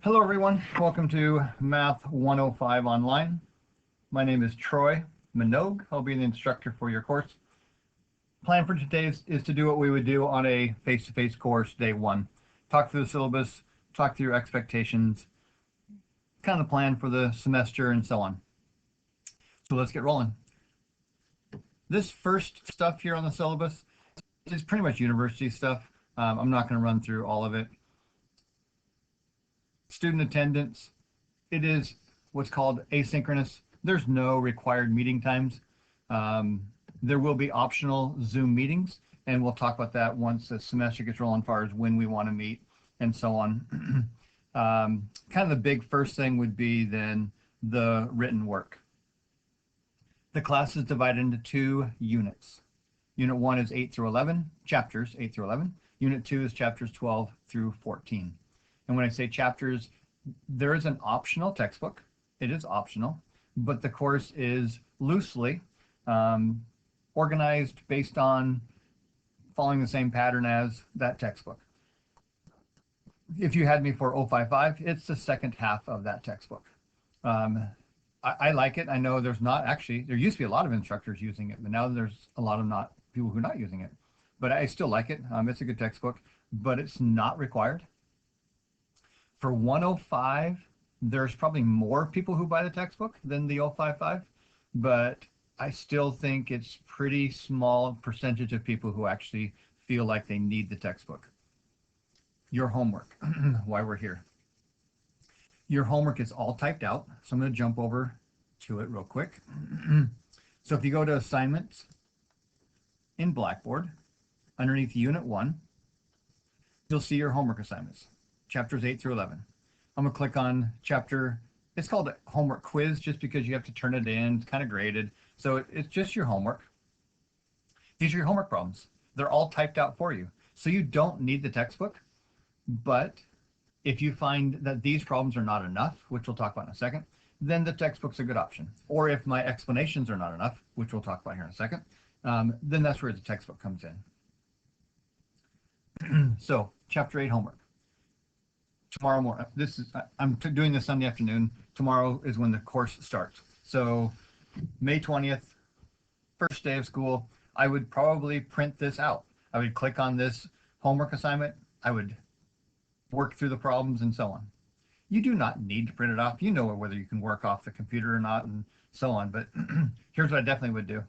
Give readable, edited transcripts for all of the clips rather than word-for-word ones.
Hello everyone, welcome to Math 105 Online. My name is Troy Minogue. I'll be the instructor for your course. Plan for today is to do what we would do on a face-to-face course day one. Talk through the syllabus, talk through your expectations, kind of the plan for the semester and so on. So let's get rolling. This first stuff here on the syllabus is pretty much university stuff. I'm not going to run through all of it. Student attendance, it is what's called asynchronous. There's no required meeting times. There will be optional Zoom meetings, and we'll talk about that once the semester gets rolling as far as when we want to meet and so on. Kind of the big first thing would be then the written work. The class is divided into 2 units. Unit 1 is 8 through 11, chapters 8 through 11. Unit 2 is chapters 12 through 14. And when I say chapters, there is an optional textbook. It is optional, but the course is loosely organized based on following the same pattern as that textbook. If you had me for 055, it's the second half of that textbook. I like it. I know there's not actually, there used to be a lot of instructors using it, but now there's a lot of people who are not using it. But I still like it. It's a good textbook, but it's not required. For 105, there's probably more people who buy the textbook than the 055, but I still think it's pretty small percentage of people who actually feel like they need the textbook. Your homework, why we're here. Your homework is all typed out, so I'm going to jump over to it real quick. So if you go to assignments in Blackboard, underneath Unit 1, you'll see your homework assignments. Chapters 8 through 11. I'm going to click on chapter, it's called a homework quiz just because you have to turn it in, it's kind of graded. So it's just your homework. These are your homework problems. They're all typed out for you. So you don't need the textbook, but if you find that these problems are not enough, which we'll talk about in a second, then the textbook's a good option. Or if my explanations are not enough, which we'll talk about here in a second, then that's where the textbook comes in. So chapter 8 homework. Tomorrow morning, I'm doing this Sunday afternoon. Tomorrow is when the course starts. So May 20th, first day of school, I would probably print this out. I would click on this homework assignment. I would work through the problems and so on. You do not need to print it off. You know whether you can work off the computer or not and so on, but here's what I definitely would do.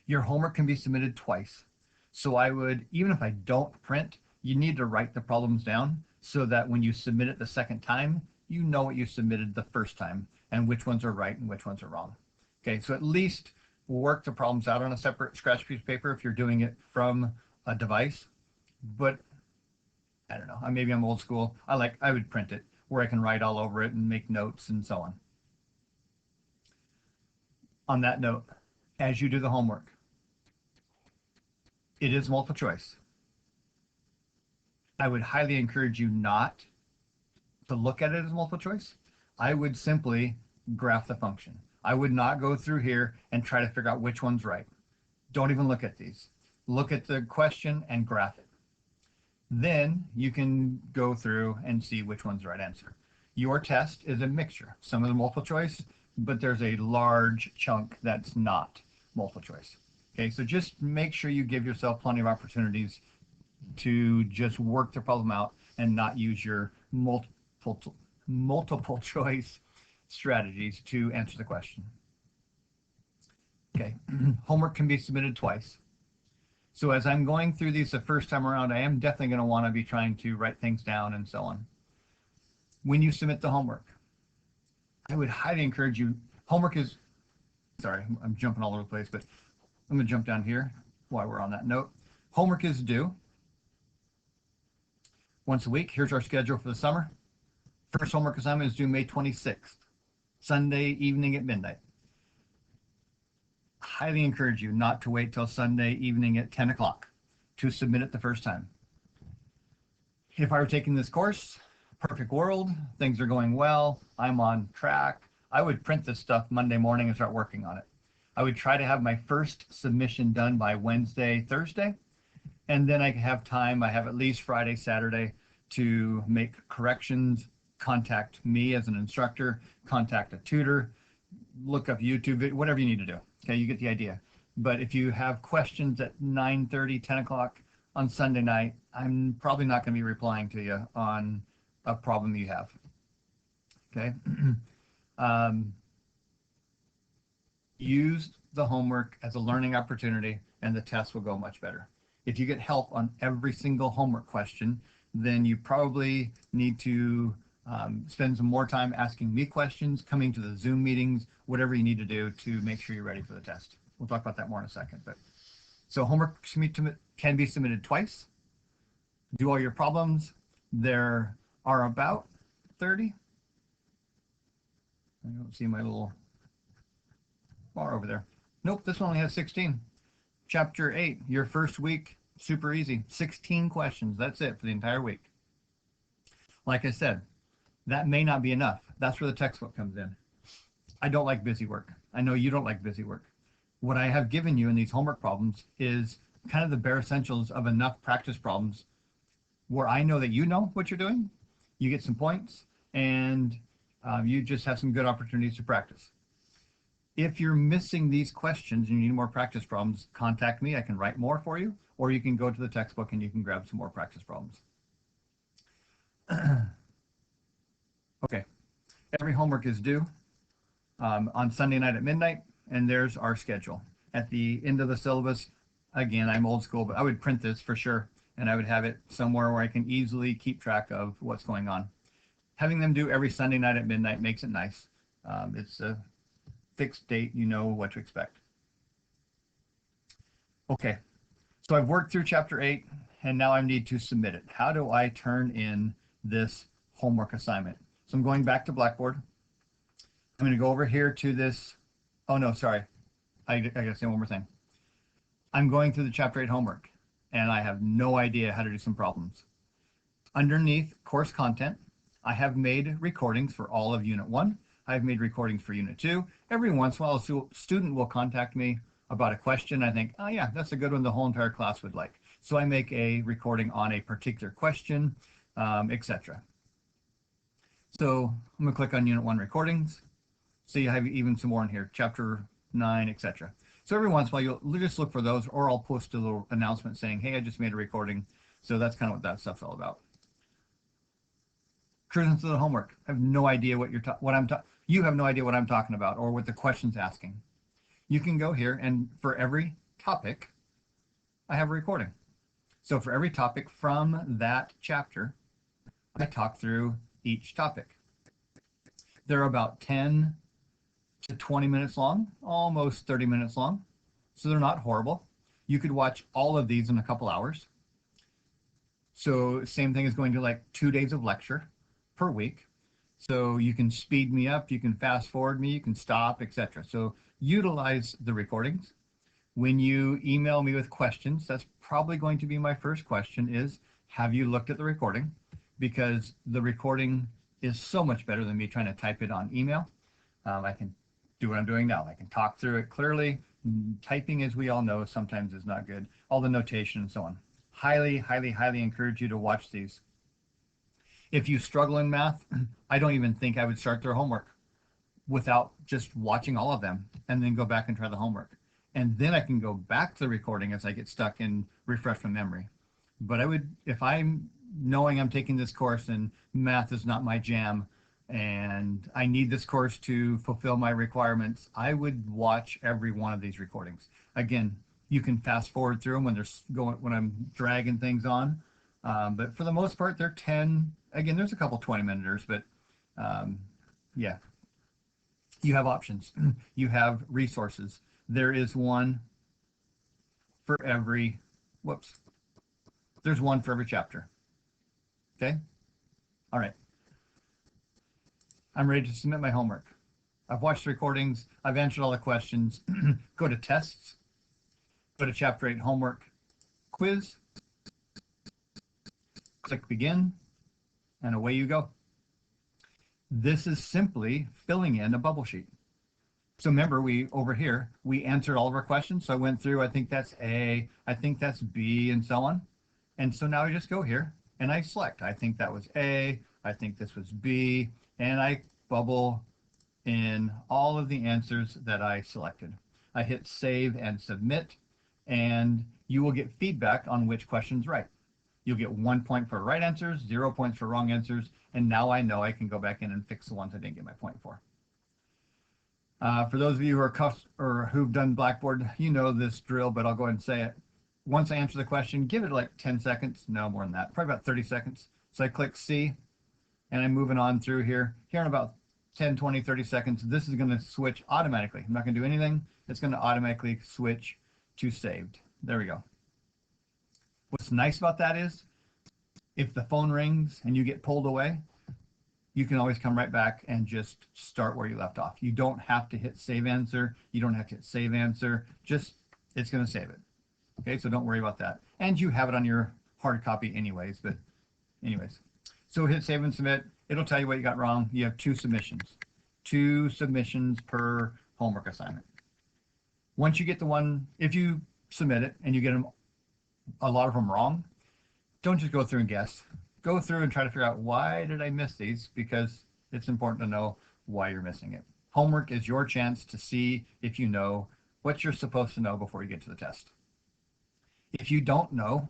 Your homework can be submitted twice. So I would, even if I don't print, you need to write the problems down so that when you submit it the second time, you know what you submitted the first time and which ones are right and which ones are wrong. Okay, so at least work the problems out on a separate scratch piece of paper if you're doing it from a device. But I don't know, maybe I'm old school. I would print it where I can write all over it and make notes and so on. On that note, as you do the homework, it is multiple choice. I would highly encourage you not to look at it as multiple choice. I would simply graph the function. I would not go through here and try to figure out which one's right. Don't even look at these. Look at the question and graph it. Then you can go through and see which one's the right answer. Your test is a mixture. Some of the multiple choice, but there's a large chunk that's not multiple choice. Okay, so just make sure you give yourself plenty of opportunities to just work the problem out and not use your multiple choice strategies to answer the question. Okay, homework can be submitted twice. So as I'm going through these the first time around, I am definitely going to want to be trying to write things down and so on. When you submit the homework, I would highly encourage you, homework is, sorry, I'm jumping all over the place, but I'm going to jump down here while we're on that note. Homework is due once a week. Here's our schedule for the summer. First homework assignment is due May 26th, Sunday evening at midnight. Highly encourage you not to wait till Sunday evening at 10 o'clock to submit it the first time. If I were taking this course, perfect world, things are going well, I'm on track, I would print this stuff Monday morning and start working on it. I would try to have my first submission done by Wednesday, Thursday, and then I have time. I have at least Friday, Saturday to make corrections, contact me as an instructor, contact a tutor, look up YouTube, whatever you need to do. Okay, you get the idea. But if you have questions at 9:30, 10 o'clock on Sunday night, I'm probably not going to be replying to you on a problem you have. Okay. um, use the homework as a learning opportunity, and the test will go much better. If you get help on every single homework question, then you probably need to spend some more time asking me questions, coming to the Zoom meetings, whatever you need to do to make sure you're ready for the test. We'll talk about that more in a second. But so homework can be submitted twice. Do all your problems. There are about 30. I don't see my little bar over there. Nope, this one only has 16. Chapter 8, your first week, super easy. 16 questions. That's it for the entire week. Like I said, that may not be enough. That's where the textbook comes in. I don't like busy work. I know you don't like busy work. What I have given you in these homework problems is kind of the bare essentials of enough practice problems where I know that you know what you're doing, you get some points, and you just have some good opportunities to practice. If you're missing these questions and you need more practice problems, contact me. I can write more for you, or you can go to the textbook and you can grab some more practice problems. Okay, every homework is due on Sunday night at midnight, and there's our schedule. At the end of the syllabus, again, I'm old school, but I would print this for sure, and I would have it somewhere where I can easily keep track of what's going on. Having them do every Sunday night at midnight makes it nice. It's a fixed date, you know what to expect. Okay, so I've worked through chapter 8, and now I need to submit it. How do I turn in this homework assignment? So I'm going back to Blackboard. I'm going to go over here to this. Oh no, sorry. I gotta say one more thing. I'm going through the chapter 8 homework, and I have no idea how to do some problems. Underneath course content, I have made recordings for all of Unit 1. I've made recordings for Unit 2. Every once in a while, a student will contact me about a question. I think, oh yeah, that's a good one the whole entire class would like. So I make a recording on a particular question, etc. So I'm gonna click on Unit 1 recordings. See, I have even some more in here, Chapter 9, etc. So every once in a while, you'll just look for those, or I'll post a little announcement saying, hey, I just made a recording. So that's kind of what that stuff's all about. Cruising through the homework. I have no idea what you have no idea what I'm talking about or what the question's asking. You can go here, and for every topic, I have a recording. So for every topic from that chapter, I talk through each topic. They're about 10 to 20 minutes long, almost 30 minutes long. So they're not horrible. You could watch all of these in a couple hours. So same thing as going to like 2 days of lecture per week. So you can speed me up, you can fast forward me, you can stop, etc. So utilize the recordings. When you email me with questions, that's probably going to be my first question is, have you looked at the recording? Because the recording is so much better than me trying to type it on email. I can do what I'm doing now. I can talk through it clearly. Typing, as we all know, sometimes is not good. All the notation and so on. Highly, highly, highly encourage you to watch these. If you struggle in math, I don't even think I would start their homework without just watching all of them and then go back and try the homework. And then I can go back to the recording as I get stuck and refresh my memory. But I would, if I'm knowing I'm taking this course and math is not my jam and I need this course to fulfill my requirements, I would watch every one of these recordings. Again, you can fast forward through them when I'm dragging things on. But for the most part, they're 10. Again, there's a couple 20-minuters, but yeah, you have options. You have resources. There is one for every, there's one for every chapter. Okay? All right. I'm ready to submit my homework. I've watched the recordings. I've answered all the questions. Go to tests. Go to chapter 8 homework quiz. Click begin, and away you go. This is simply filling in a bubble sheet. So remember, over here, we answered all of our questions. So I went through, I think that's A, I think that's B, and so on. And so now I just go here and I select. I think that was A, I think this was B, and I bubble in all of the answers that I selected. I hit save and submit, and you will get feedback on which question's right. You'll get 1 point for right answers, 0 points for wrong answers, and now I know I can go back in and fix the ones I didn't get my point for. For those of you who are who've done Blackboard, you know this drill, but I'll go ahead and say it. Once I answer the question, give it like 10 seconds, no more than that, probably about 30 seconds. So I click C, and I'm moving on through here. Here in about 10, 20, 30 seconds, this is going to switch automatically. I'm not going to do anything. It's going to automatically switch to saved. There we go. What's nice about that is if the phone rings and you get pulled away, you can always come right back and just start where you left off. You don't have to hit save answer. You don't have to hit save answer. Just, it's going to save it. Okay, so don't worry about that. And you have it on your hard copy anyways, but anyways. So hit save and submit. It'll tell you what you got wrong. You have 2 submissions. 2 submissions per homework assignment. Once you get the one, if you submit it and you get them, a lot of them wrong, don't just go through and guess. Go through and try to figure out, why did I miss these? Because it's important to know why you're missing it. Homework is your chance to see if you know what you're supposed to know before you get to the test. If you don't know,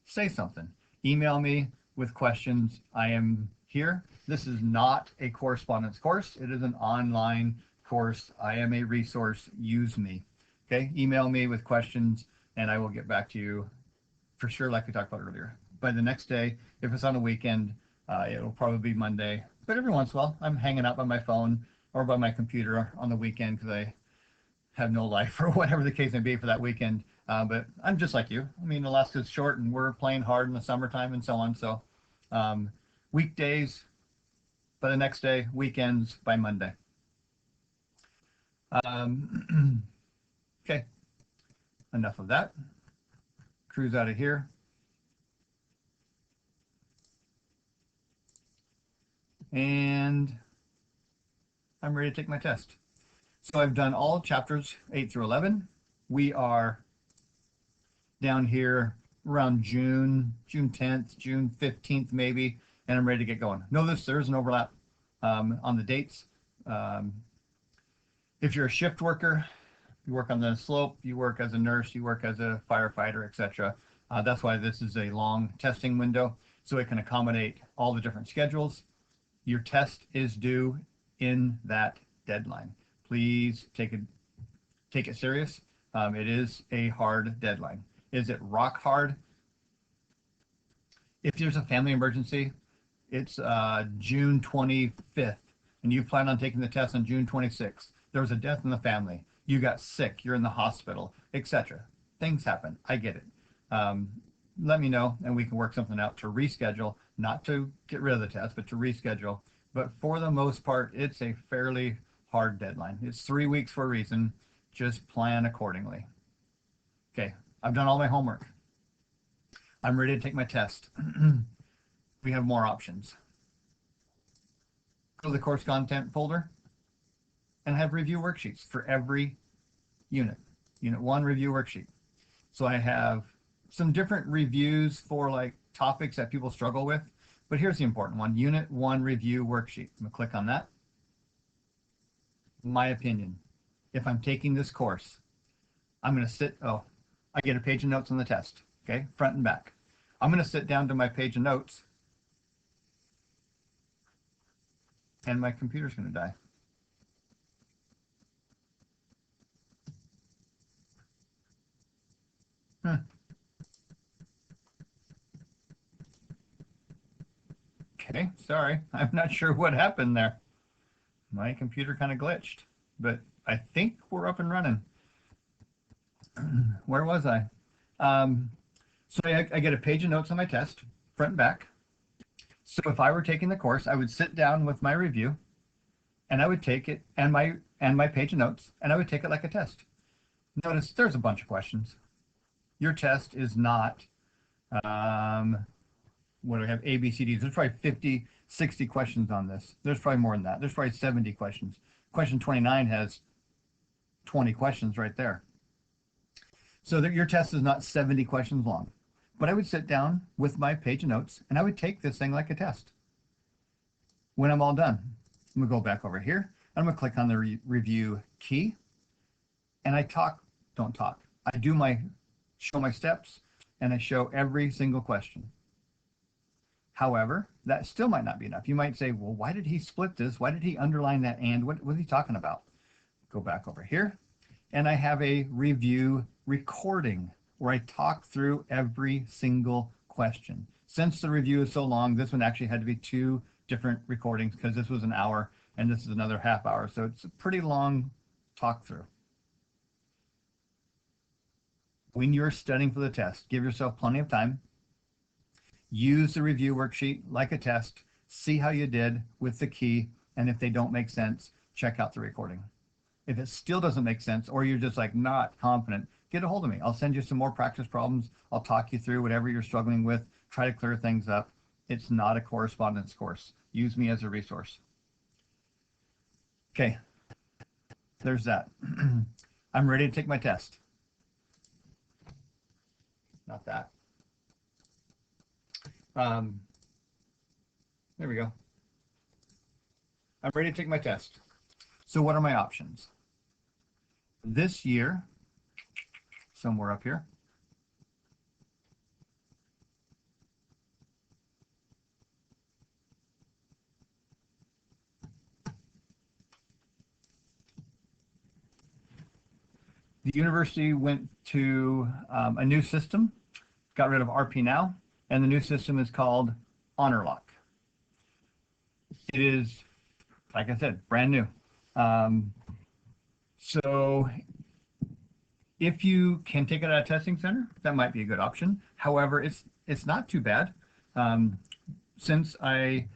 say something. Email me with questions. I am here. This is not a correspondence course. It is an online course. I am a resource. Use me. Okay, email me with questions and I will get back to you for sure, like we talked about earlier. By the next day, if it's on a weekend, it'll probably be Monday. But every once in a while, I'm hanging out by my phone or by my computer on the weekend because I have no life or whatever the case may be for that weekend. But I'm just like you. I mean, Alaska's short and we're playing hard in the summertime and so on. So weekdays by the next day, weekends by Monday. Okay, enough of that. Cruise out of here. And I'm ready to take my test. So I've done all chapters 8 through 11. We are down here around June 10th, June 15th maybe, and I'm ready to get going. Notice there's an overlap on the dates. If you're a shift worker, you work on the slope, you work as a nurse, you work as a firefighter, etc. That's why this is a long testing window, so it can accommodate all the different schedules. Your test is due in that deadline. Please take it serious. It is a hard deadline. Is it rock hard? If there's a family emergency, it's June 25th, and you plan on taking the test on June 26th. There was a death in the family. You got sick. You're in the hospital, etc. Things happen. I get it. Let me know, and we can work something out to reschedule, not to get rid of the test, but to reschedule. But for the most part, it's a fairly hard deadline. It's 3 weeks for a reason. Just plan accordingly. Okay, I've done all my homework. I'm ready to take my test. We have more options. Go to the course content folder and have review worksheets for every unit. Unit 1 review worksheet. So I have some different reviews for like topics that people struggle with, but here's the important one. Unit 1 review worksheet. I'm gonna click on that. My opinion, if I'm taking this course, I'm gonna I get a page of notes on the test, okay, front and back. I'm gonna sit down to my page of notes and my computer's gonna die. Okay, sorry. I'm not sure what happened there. My computer kind of glitched, but I think we're up and running. Where was I? So I get a page of notes on my test, front and back. So if I were taking the course, I would sit down with my review and I would take it and my page of notes, and I would take it like a test. Notice there's a bunch of questions. Your test is not, what do we have, A, B, C, D. There's probably 50, 60 questions on this. There's probably more than that. There's probably 70 questions. Question 29 has 20 questions right there. So that your test is not 70 questions long. But I would sit down with my page of notes and I would take this thing like a test. When I'm all done, I'm gonna go back over here. I'm gonna click on the review key and I don't talk. I show my steps and I show every single question. However, that still might not be enough. You might say, well, why did he split this? Why did he underline that and? What was he talking about? Go back over here and I have a review recording where I talk through every single question. Since the review is so long, this one actually had to be 2 different recordings because this was an hour and this is another half hour. So it's a pretty long talk through. When you're studying for the test, give yourself plenty of time. Use the review worksheet like a test. See how you did with the key. And if they don't make sense, check out the recording. If it still doesn't make sense, or you're just like not confident, get a hold of me. I'll send you some more practice problems. I'll talk you through whatever you're struggling with, try to clear things up. It's not a correspondence course. Use me as a resource. Okay, there's that. I'm ready to take my test. Not that. There we go. I'm ready to take my test. So what are my options? This year, somewhere up here, the university went to a new system, got rid of RP Now, and the new system is called HonorLock. It is, like I said, brand new. So if you can take it at a testing center, that might be a good option. However, it's not too bad. Since I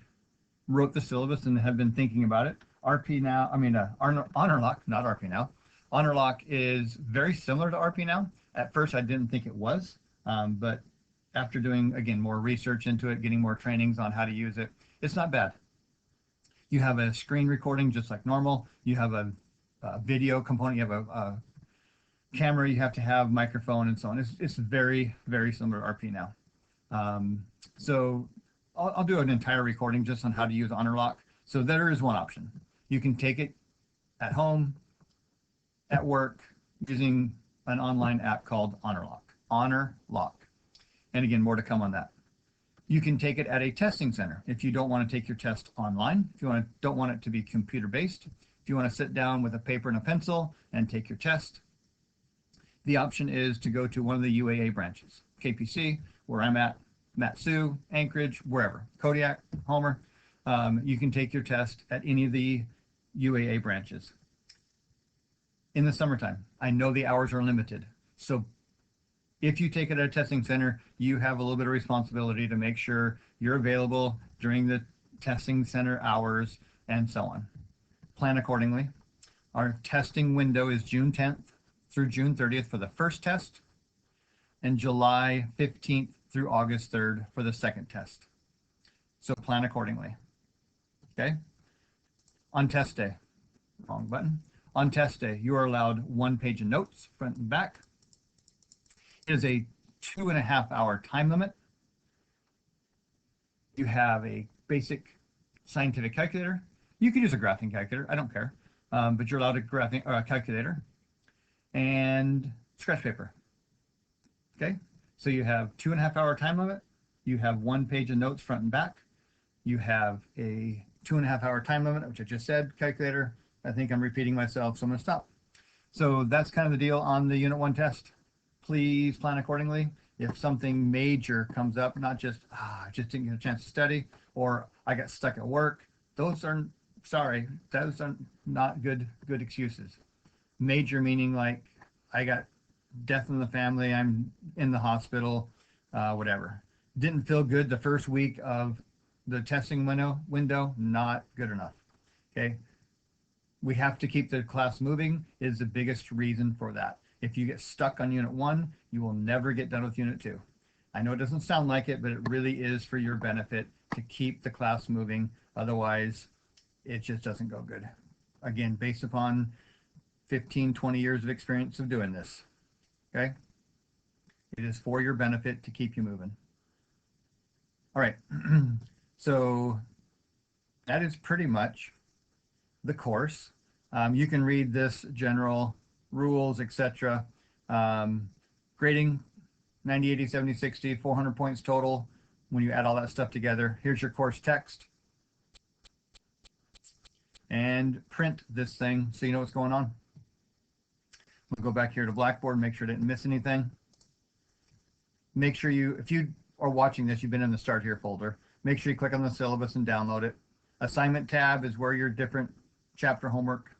wrote the syllabus and have been thinking about it, HonorLock, not RP Now. HonorLock is very similar to RP Now. At first, I didn't think it was, but after doing, again, more research into it, getting more trainings on how to use it, it's not bad. You have a screen recording just like normal. You have a video component. You have a camera. You have to have microphone and so on. It's very, very similar to RP Now. So I'll do an entire recording just on how to use HonorLock. So there is one option. You can take it at home, at work, using an online app called HonorLock. HonorLock. And again, more to come on that. You can take it at a testing center if you don't want to take your test online, if you don't want it to be computer-based, if you want to sit down with a paper and a pencil and take your test. The option is to go to one of the UAA branches, KPC, where I'm at, Matsu, Anchorage, wherever, Kodiak, Homer. You can take your test at any of the UAA branches. In the summertime, I know the hours are limited, so if you take it at a testing center, you have a little bit of responsibility to make sure you're available during the testing center hours and so on. Plan accordingly. Our testing window is June 10th through June 30th for the first test and July 15th through August 3rd for the second test. So plan accordingly. Okay? On test day, wrong button. On test day, you are allowed 1 page of notes, front and back. It is a 2.5 hour time limit. You have a basic scientific calculator. You can use a graphing calculator, I don't care, but you're allowed a graphing calculator and scratch paper. Okay, so you have 2.5 hour time limit. You have 1 page of notes front and back. You have a 2.5 hour time limit, which I just said, calculator. I think I'm repeating myself, so I'm gonna stop. So that's kind of the deal on the Unit 1 test. Please plan accordingly. If something major comes up, not just, I just didn't get a chance to study, or I got stuck at work, those are, sorry, those are not good excuses. Major meaning like I got death in the family, I'm in the hospital, whatever. Didn't feel good the first week of the testing window, not good enough. Okay, we have to keep the class moving is the biggest reason for that. If you get stuck on Unit 1, you will never get done with Unit 2. I know it doesn't sound like it, but it really is for your benefit to keep the class moving. Otherwise, it just doesn't go good. Again, based upon 15, 20 years of experience of doing this. Okay? It is for your benefit to keep you moving. All right. So that is pretty much the course. You can read this general rules, etc. Grading 90, 80, 70, 60, 400 points total when you add all that stuff together. Here's your course text. And print this thing so you know what's going on. We'll go back here to Blackboard, make sure I didn't miss anything. Make sure you, if you are watching this, you've been in the Start Here folder, make sure you click on the syllabus and download it. Assignment tab is where your different chapter homework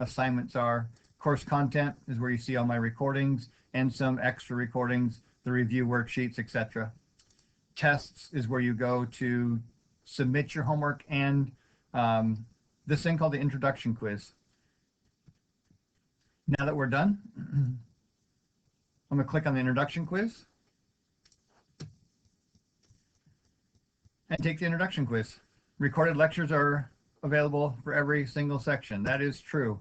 assignments are. Course content is where you see all my recordings and some extra recordings, the review worksheets, etc. Tests is where you go to submit your homework and this thing called the introduction quiz. Now that we're done, I'm going to click on the introduction quiz and take the introduction quiz. Recorded lectures are available for every single section. That is true.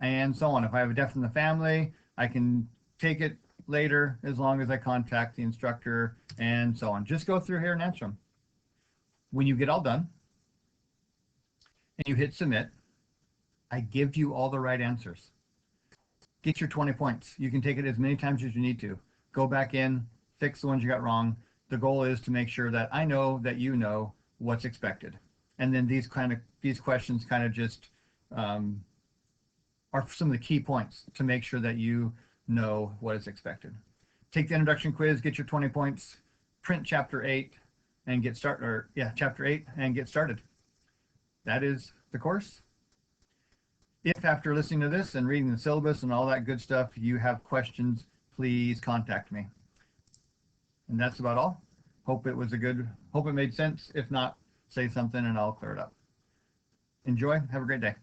And so on. If I have a death in the family, I can take it later as long as I contact the instructor and so on. Just go through here and answer them. When you get all done and you hit submit, I give you all the right answers. Get your 20 points. You can take it as many times as you need to. Go back in, fix the ones you got wrong. The goal is to make sure that I know that you know what's expected. And then these questions kind of just are some of the key points to make sure that you know what is expected. Take the introduction quiz, get your 20 points, print chapter 8 and get started, or yeah, chapter 8 and get started. That is the course. If after listening to this and reading the syllabus and all that good stuff, you have questions, please contact me. And that's about all. Hope it made sense. If not, say something and I'll clear it up. Enjoy. Have a great day.